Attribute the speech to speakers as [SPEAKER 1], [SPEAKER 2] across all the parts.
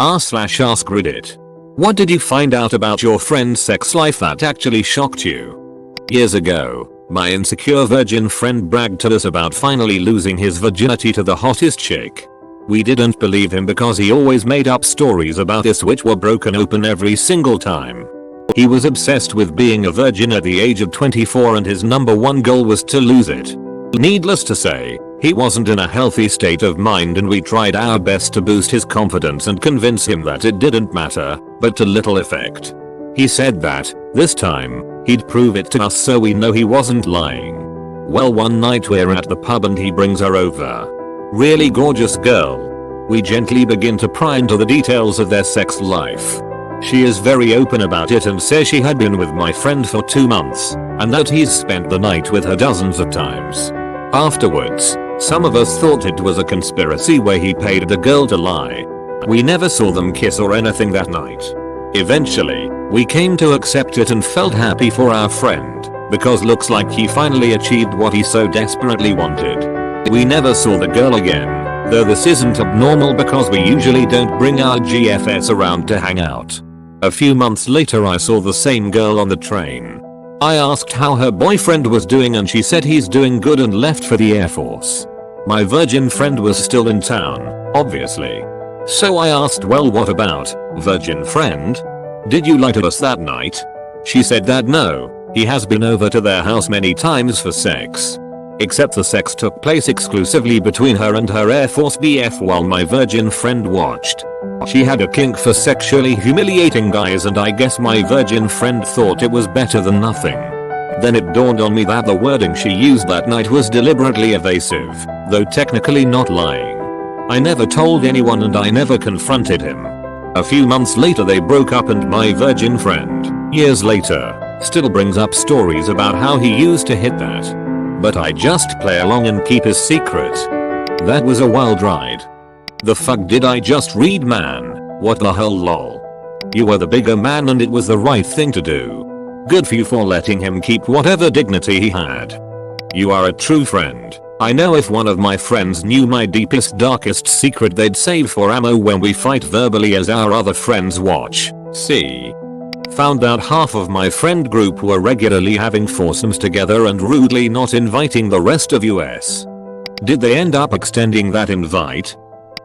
[SPEAKER 1] r/askreddit. What did you find out about your friend's sex life that actually shocked you? Years ago, my insecure virgin friend bragged to us about finally losing his virginity to the hottest chick. We didn't believe him because he always made up stories about this which were broken open every single time. He was obsessed with being a virgin at the age of 24 and his number one goal was to lose it. Needless to say, he wasn't in a healthy state of mind and we tried our best to boost his confidence and convince him that it didn't matter, but to little effect. He said that, this time, he'd prove it to us so we know he wasn't lying. Well, one night we're at the pub and he brings her over. Really gorgeous girl. We gently begin to pry into the details of their sex life. She is very open about it and says she had been with my friend for 2 months, and that he's spent the night with her dozens of times. Afterwards, some of us thought it was a conspiracy where he paid the girl to lie. We never saw them kiss or anything that night. Eventually, we came to accept it and felt happy for our friend, because looks like he finally achieved what he so desperately wanted. We never saw the girl again, though this isn't abnormal because we usually don't bring our GFS around to hang out. A few months later I saw the same girl on the train. I asked how her boyfriend was doing and she said he's doing good and left for the Air Force. My virgin friend was still in town, obviously. So I asked, well, what about, virgin friend? Did you lie to us that night? She said that no, he has been over to their house many times for sex. Except the sex took place exclusively between her and her Air Force BF while my virgin friend watched. She had a kink for sexually humiliating guys and I guess my virgin friend thought it was better than nothing. Then it dawned on me that the wording she used that night was deliberately evasive, though technically not lying. I never told anyone and I never confronted him. A few months later they broke up and my virgin friend, years later, still brings up stories about how he used to hit that. But I just play along and keep his secret. That was a wild ride. The fuck did I just read, man? What the hell, lol. You were the bigger man and it was the right thing to do. Good for you for letting him keep whatever dignity he had. You are a true friend. I know if one of my friends knew my deepest darkest secret they'd save for ammo when we fight verbally as our other friends watch. See? Found out half of my friend group were regularly having foursomes together and rudely not inviting the rest of US. Did they end up extending that invite?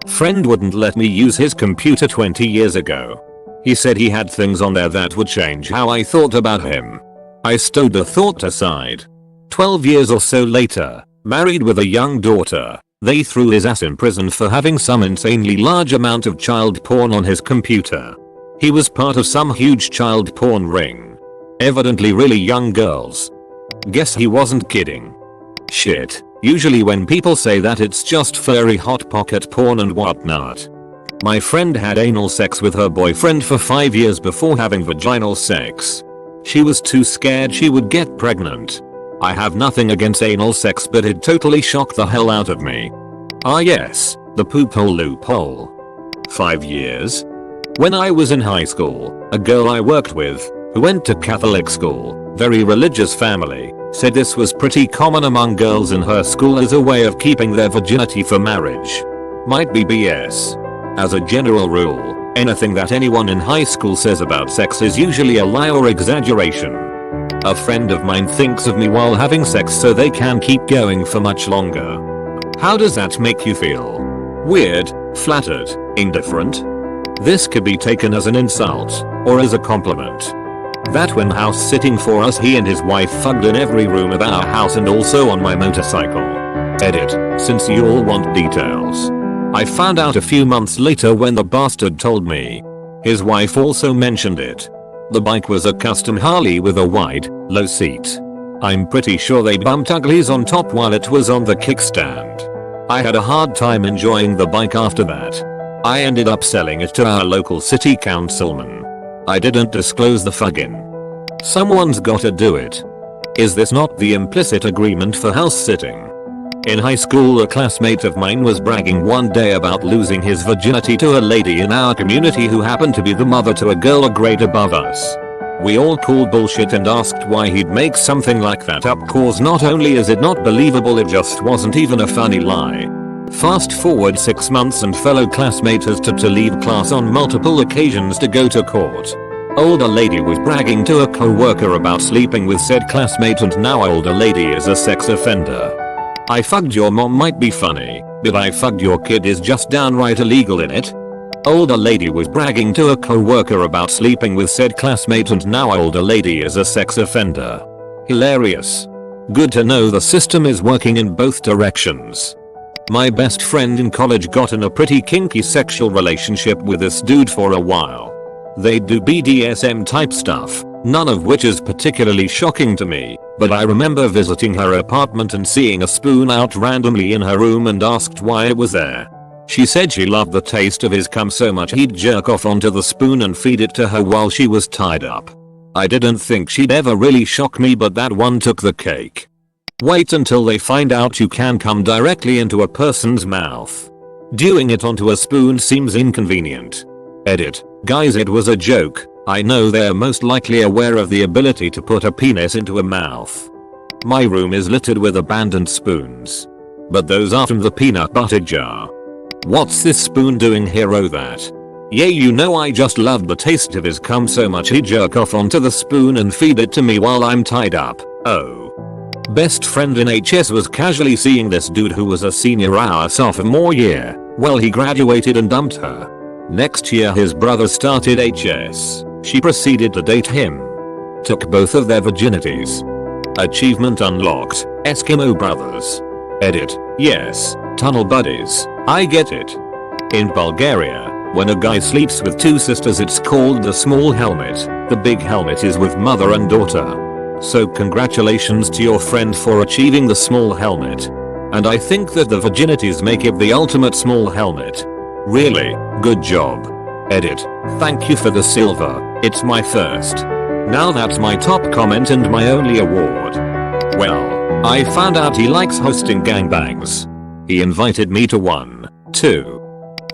[SPEAKER 1] Friend wouldn't let me use his computer 20 years ago. He said he had things on there that would change how I thought about him. I stowed the thought aside. 12 years or so later, married with a young daughter, they threw his ass in prison for having some insanely large amount of child porn on his computer. He was part of some huge child porn ring. Evidently really young girls. Guess he wasn't kidding. Shit, usually when people say that it's just furry hot pocket porn and whatnot. My friend had anal sex with her boyfriend for 5 years before having vaginal sex. She was too scared she would get pregnant. I have nothing against anal sex but it totally shocked the hell out of me. Ah yes, the poop hole loophole. 5 years? When I was in high school, a girl I worked with, who went to Catholic school, very religious family, said this was pretty common among girls in her school as a way of keeping their virginity for marriage. Might be BS. As a general rule, anything that anyone in high school says about sex is usually a lie or exaggeration. A friend of mine thinks of me while having sex so they can keep going for much longer. How does that make you feel? Weird, flattered, indifferent? This could be taken as an insult, or as a compliment. That when house sitting for us he and his wife fucked in every room of our house and also on my motorcycle. Edit, since you all want details. I found out a few months later when the bastard told me. His wife also mentioned it. The bike was a custom Harley with a wide, low seat. I'm pretty sure they bumped uglies on top while it was on the kickstand. I had a hard time enjoying the bike after that. I ended up selling it to our local city councilman. I didn't disclose the fucking. Someone's gotta do it. Is this not the implicit agreement for house sitting? In high school a classmate of mine was bragging one day about losing his virginity to a lady in our community who happened to be the mother to a girl a grade above us. We all called bullshit and asked why he'd make something like that up cause not only is it not believable it just wasn't even a funny lie. Fast forward 6 months and fellow classmate has to leave class on multiple occasions to go to court. Older lady was bragging to a co-worker about sleeping with said classmate and now older lady is a sex offender. I fucked your mom might be funny, but I fucked your kid is just downright illegal in it. Older lady was bragging to a co-worker about sleeping with said classmate and now older lady is a sex offender. Hilarious. Good to know the system is working in both directions. My best friend in college got in a pretty kinky sexual relationship with this dude for a while. They do BDSM type stuff, none of which is particularly shocking to me, but I remember visiting her apartment and seeing a spoon out randomly in her room and asked why it was there. She said she loved the taste of his cum so much he'd jerk off onto the spoon and feed it to her while she was tied up. I didn't think she'd ever really shock me, but that one took the cake. Wait until they find out you can come directly into a person's mouth. Doing it onto a spoon seems inconvenient. Edit. Guys, it was a joke. I know they're most likely aware of the ability to put a penis into a mouth. My room is littered with abandoned spoons. But those are from the peanut butter jar. What's this spoon doing here? Oh that. Yeah, you know, I just loved the taste of his cum so much he'd jerk off onto the spoon and feed it to me while I'm tied up. Oh. Best friend in HS was casually seeing this dude who was a senior our sophomore year. Well, he graduated and dumped her. Next year his brother started HS. She proceeded to date him. Took both of their virginities. Achievement unlocked. Eskimo brothers. Edit. Yes. Tunnel buddies. I get it. In Bulgaria, when a guy sleeps with two sisters it's called the small helmet. The big helmet is with mother and daughter. So congratulations to your friend for achieving the small helmet. And I think that the virginities make it the ultimate small helmet. Really, good job. Edit. Thank you for the silver, it's my first. Now that's my top comment and my only award. Well, I found out he likes hosting gangbangs. He invited me to one, too.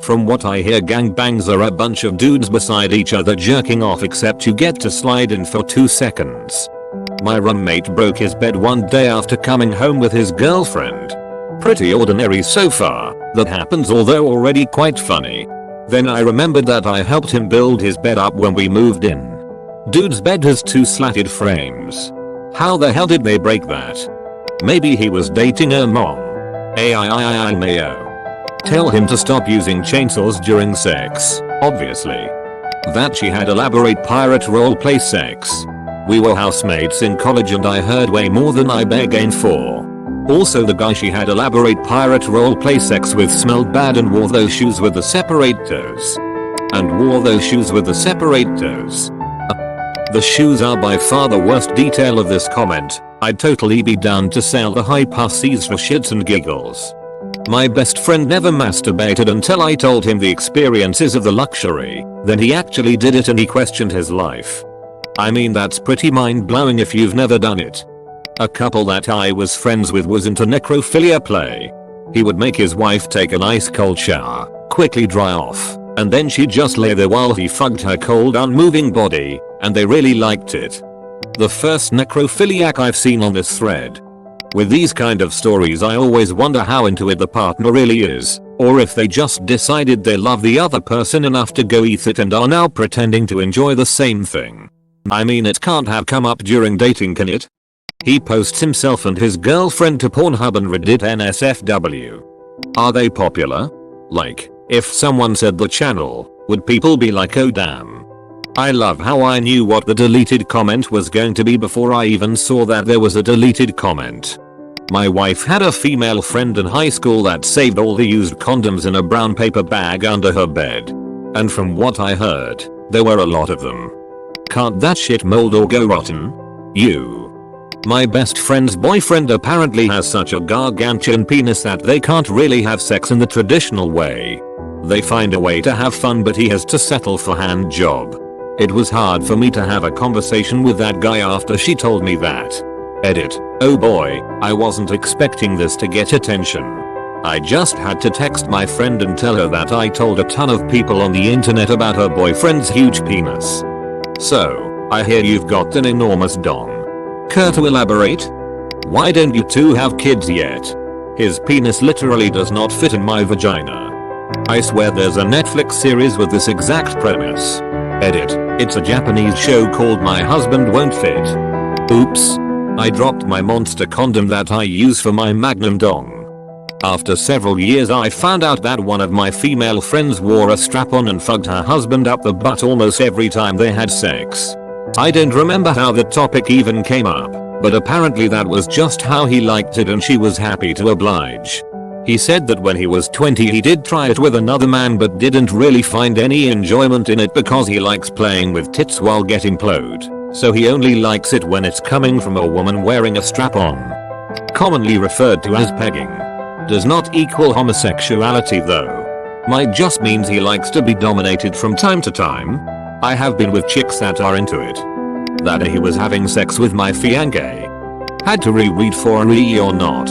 [SPEAKER 1] From what I hear, gangbangs are a bunch of dudes beside each other jerking off, except you get to slide in for 2 seconds. My roommate broke his bed one day after coming home with his girlfriend. Pretty ordinary so far, that happens, although already quite funny. Then I remembered that I helped him build his bed up when we moved in. Dude's bed has 2 slatted frames. How the hell did they break that? Maybe he was dating her mom. Mayo. Tell him to stop using chainsaws during sex, obviously. That she had elaborate pirate roleplay sex. We were housemates in college and I heard way more than I bargained for. Also, the guy she had elaborate pirate roleplay sex with smelled bad and wore those shoes with the separate toes. The shoes are by far the worst detail of this comment. I'd totally be down to sell the high pussies for shits and giggles. My best friend never masturbated until I told him the experiences of the luxury. Then he actually did it and he questioned his life. I mean, that's pretty mind-blowing if you've never done it. A couple that I was friends with was into necrophilia play. He would make his wife take an ice cold shower, quickly dry off, and then she'd just lay there while he fucked her cold unmoving body, and they really liked it. The first necrophiliac I've seen on this thread. With these kind of stories I always wonder how into it the partner really is, or if they just decided they love the other person enough to go eat it and are now pretending to enjoy the same thing. I mean, it can't have come up during dating, can it? He posts himself and his girlfriend to Pornhub and Reddit NSFW. Are they popular? Like, if someone said the channel, would people be like, oh damn? I love how I knew what the deleted comment was going to be before I even saw that there was a deleted comment. My wife had a female friend in high school that saved all the used condoms in a brown paper bag under her bed. And from what I heard, there were a lot of them. Can't that shit mold or go rotten? My best friend's boyfriend apparently has such a gargantuan penis that they can't really have sex in the traditional way. They find a way to have fun, but he has to settle for hand job. It was hard for me to have a conversation with that guy after she told me that. Edit. Oh boy, I wasn't expecting this to get attention. I just had to text my friend and tell her that I told a ton of people on the internet about her boyfriend's huge penis. So, I hear you've got an enormous dong. Care to elaborate? Why don't you two have kids yet? His penis literally does not fit in my vagina. I swear there's a Netflix series with this exact premise. Edit. It's a Japanese show called My Husband Won't Fit. Oops. I dropped my monster condom that I use for my magnum dong. After several years I found out that one of my female friends wore a strap-on and fucked her husband up the butt almost every time they had sex. I don't remember how the topic even came up, but apparently that was just how he liked it and she was happy to oblige. He said that when he was 20 he did try it with another man but didn't really find any enjoyment in it because he likes playing with tits while getting plowed, so he only likes it when it's coming from a woman wearing a strap-on. Commonly referred to as pegging. Does not equal homosexuality though. Might just means he likes to be dominated from time to time. I have been with chicks that are into it. That he was having sex with my fiancé. Had to reread for a or not.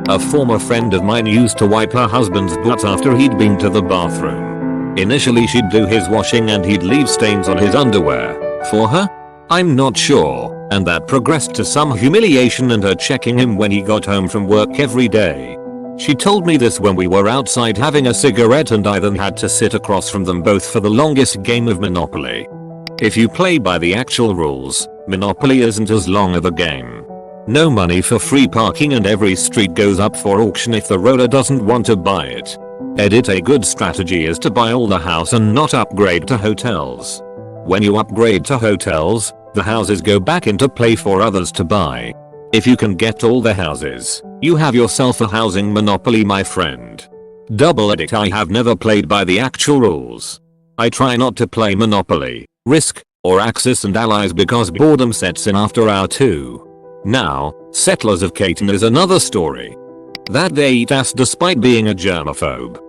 [SPEAKER 1] A former friend of mine used to wipe her husband's butt after he'd been to the bathroom. Initially she'd do his washing and he'd leave stains on his underwear. For her? I'm not sure, and that progressed to some humiliation and her checking him when he got home from work every day. She told me this when we were outside having a cigarette and I then had to sit across from them both for the longest game of Monopoly. If you play by the actual rules, Monopoly isn't as long of a game. No money for free parking and every street goes up for auction if the roller doesn't want to buy it. Edit. A good strategy is to buy all the house and not upgrade to hotels. When you upgrade to hotels, the houses go back into play for others to buy. If you can get all the houses, you have yourself a housing monopoly, my friend. Double edit. I have never played by the actual rules. I try not to play Monopoly, Risk, or Axis and Allies because boredom sets in after hour 2. Now, Settlers of Catan is another story. That they eat ass despite being a germaphobe.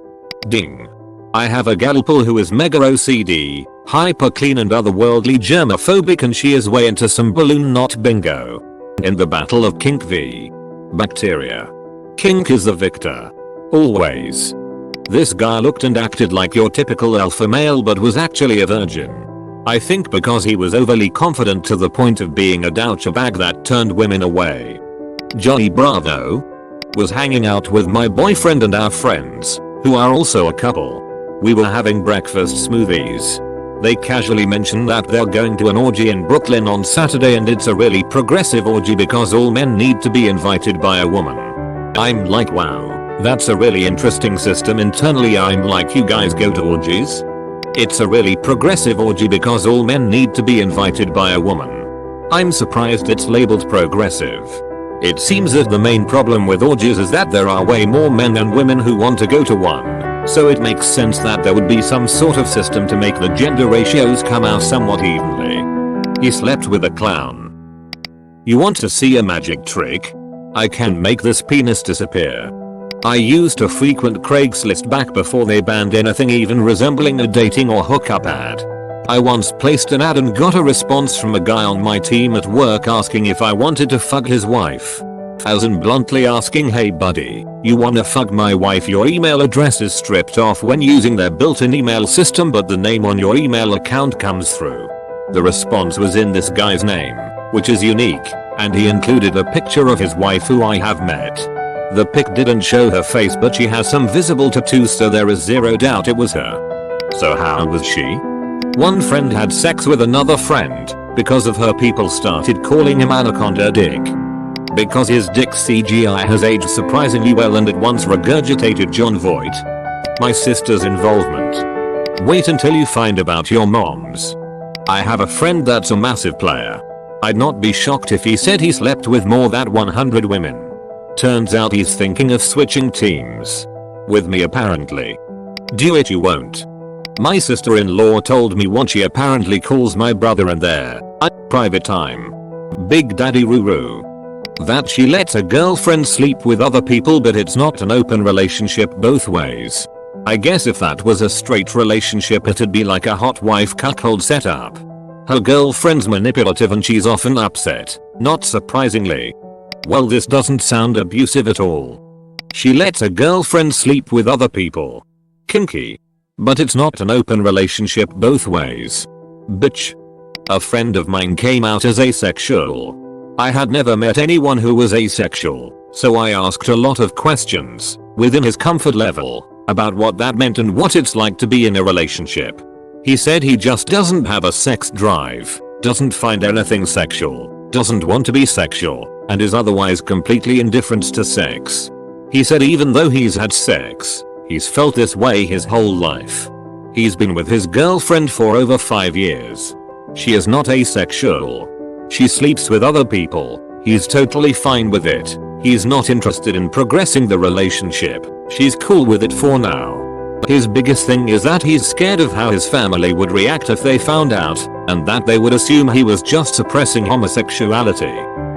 [SPEAKER 1] Ding. I have a galpal who is mega OCD, hyper clean and otherworldly germaphobic and she is way into some balloon knot bingo. In the battle of kink v. bacteria. Kink is the victor. Always. This guy looked and acted like your typical alpha male but was actually a virgin. I think because he was overly confident to the point of being a douche bag that turned women away. Johnny Bravo was hanging out with my boyfriend and our friends, who are also a couple. We were having breakfast smoothies. They casually mentioned that they're going to an orgy in Brooklyn on Saturday and it's a really progressive orgy because all men need to be invited by a woman. I'm like, wow, that's a really interesting system. Internally I'm like, you guys go to orgies? It's a really progressive orgy because all men need to be invited by a woman. I'm surprised it's labeled progressive. It seems that the main problem with orgies is that there are way more men than women who want to go to one. So it makes sense that there would be some sort of system to make the gender ratios come out somewhat evenly. He slept with a clown. You want to see a magic trick? I can make this penis disappear. I used to frequent Craigslist back before they banned anything even resembling a dating or hookup ad. I once placed an ad and got a response from a guy on my team at work asking if I wanted to fuck his wife. As in bluntly asking, hey buddy, you wanna fuck my wife? Your email address is stripped off when using their built-in email system but the name on your email account comes through. The response was in this guy's name, which is unique, and he included a picture of his wife who I have met. The pic didn't show her face but she has some visible tattoos so there is zero doubt it was her. So how was she? One friend had sex with another friend. Because of her people started calling him Anaconda Dick. Because his dick CGI has aged surprisingly well and it once regurgitated John Voight. My sister's involvement. Wait until you find about your mom's. I have a friend that's a massive player. I'd not be shocked if he said he slept with more than 100 women. Turns out he's thinking of switching teams. With me apparently. Do it you won't. My sister-in-law told me what she apparently calls my brother and their private time. Big Daddy Ruru. That she lets a girlfriend sleep with other people but it's not an open relationship both ways. I guess if that was a straight relationship it'd be like a hot wife cuckold setup. Her girlfriend's manipulative and she's often upset, not surprisingly. Well, this doesn't sound abusive at all. She lets a girlfriend sleep with other people. Kinky. But it's not an open relationship both ways. Bitch. A friend of mine came out as asexual. I had never met anyone who was asexual, So I asked a lot of questions, within his comfort level, about what that meant and what it's like to be in a relationship. He said he just doesn't have a sex drive, doesn't find anything sexual, doesn't want to be sexual, and is otherwise completely indifferent to sex. He said even though he's had sex, he's felt this way his whole life. He's been with his girlfriend for over 5 years. She is not asexual. She sleeps with other people. He's totally fine with it. He's not interested in progressing the relationship. She's cool with it for now. His biggest thing is that he's scared of how his family would react if they found out, and that they would assume he was just suppressing homosexuality.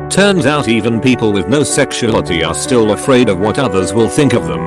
[SPEAKER 1] Turns out even people with no sexuality are still afraid of what others will think of them.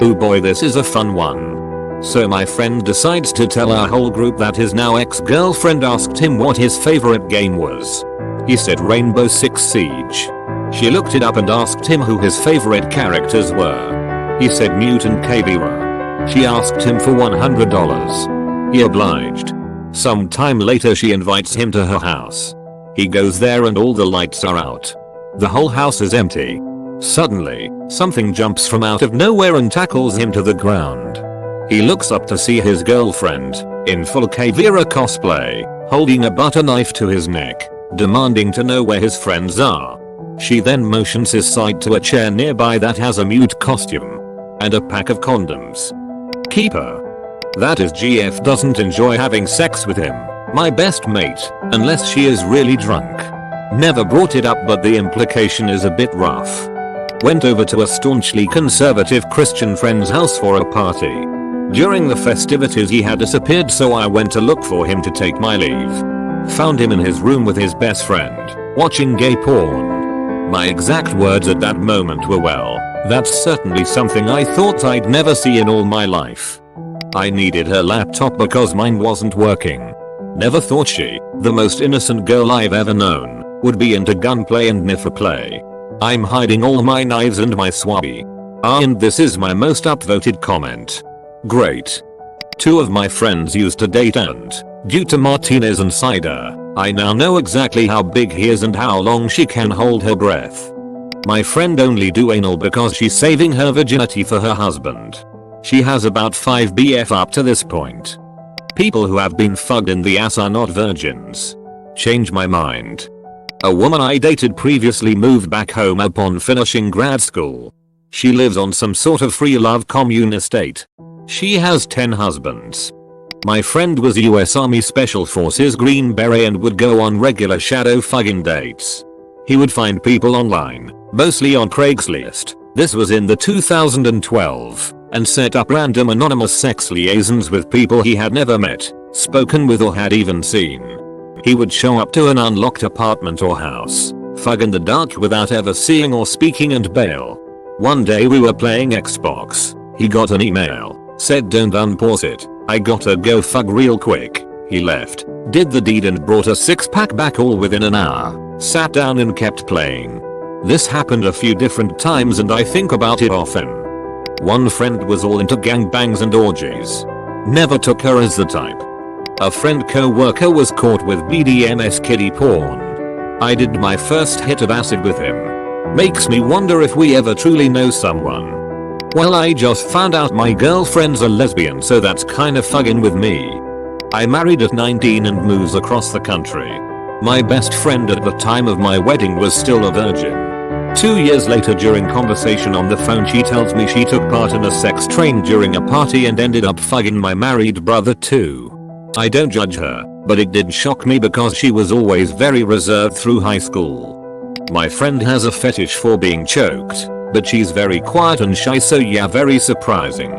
[SPEAKER 1] Oh boy, this is a fun one. So my friend decides to tell our whole group that his now ex-girlfriend asked him what his favorite game was. He said Rainbow Six Siege. She looked it up and asked him who his favorite characters were. He said Mutant Kavira. She asked him for $100. He obliged. Some time later she invites him to her house. He goes there and all the lights are out. The whole house is empty. Suddenly, something jumps from out of nowhere and tackles him to the ground. He looks up to see his girlfriend, in full Kavira cosplay, holding a butter knife to his neck, demanding to know where his friends are. She then motions his side to a chair nearby that has a mute costume and a pack of condoms. Keep her. That is, GF doesn't enjoy having sex with him, my best mate, unless she is really drunk. Never brought it up, but the implication is a bit rough. Went over to a staunchly conservative Christian friend's house for a party. During the festivities he had disappeared, so I went to look for him to take my leave. Found him in his room with his best friend, watching gay porn. My exact words at that moment were, "Well, that's certainly something I thought I'd never see in all my life." I needed her laptop because mine wasn't working. Never thought she, the most innocent girl I've ever known, would be into gunplay and niffer play. I'm hiding all my knives and my swabby. And this is my most upvoted comment. Great. 2 of my friends used to date, and due to Martinez and cider, I now know exactly how big he is and how long she can hold her breath. My friend only do anal because she's saving her virginity for her husband. She has about 5 BF up to this point. People who have been fucked in the ass are not virgins. Change my mind. A woman I dated previously moved back home upon finishing grad school. She lives on some sort of free love commune estate. She has 10 husbands. My friend was US Army Special Forces Green Beret and would go on regular shadow fucking dates. He would find people online, mostly on Craigslist, this was in the 2012, and set up random anonymous sex liaisons with people he had never met, spoken with, or had even seen. He would show up to an unlocked apartment or house, fuck in the dark without ever seeing or speaking, and bail. One day we were playing Xbox. He got an email, said don't unpause it, I gotta go fuck real quick. He left, did the deed and brought a 6-pack back all within an hour, sat down and kept playing. This happened a few different times and I think about it often. One friend was all into gangbangs and orgies. Never took her as the type. A friend co-worker was caught with BDSM kiddie porn. I did my first hit of acid with him. Makes me wonder if we ever truly know someone. Well, I just found out my girlfriend's a lesbian, so that's kinda fucking with me. I married at 19 and moves across the country. My best friend at the time of my wedding was still a virgin. 2 years later, during conversation on the phone, she tells me she took part in a sex train during a party and ended up fucking my married brother too. I don't judge her, but it did shock me because she was always very reserved through high school. My friend has a fetish for being choked, but she's very quiet and shy, so yeah, very surprising.